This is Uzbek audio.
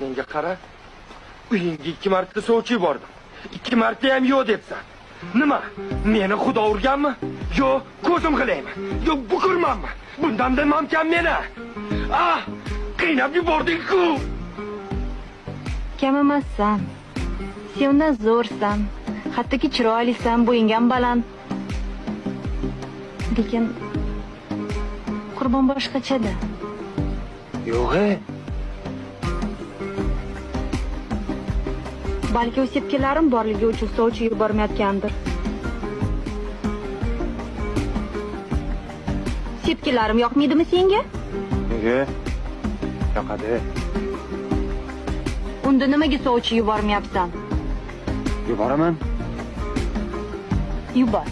Menga qara. Uyingga 2 marta sovchi yubordim. 2 marta ham yo'q debsan. Nima? Meni xudo urganmi? Yo, ko'zim g'ilaymi? Yo, bukurmanmi? Bundan da mamkan meni. Ah, qiynab yubording-ku. Kam emassan. Sen undan zo'rsan. Hattoki chiroylisan, bo'ying ham baland. Lekin Qurbon boshqachada. Yo'q-e. Balki o sepkalarim borligi uchun sovchi yubormayotgandir. Sepkalarim yoqmaydimi senga? Nega? Yoqadi. Unda nimaga sovchi yubormayapsan? Yuboraman. Yubor.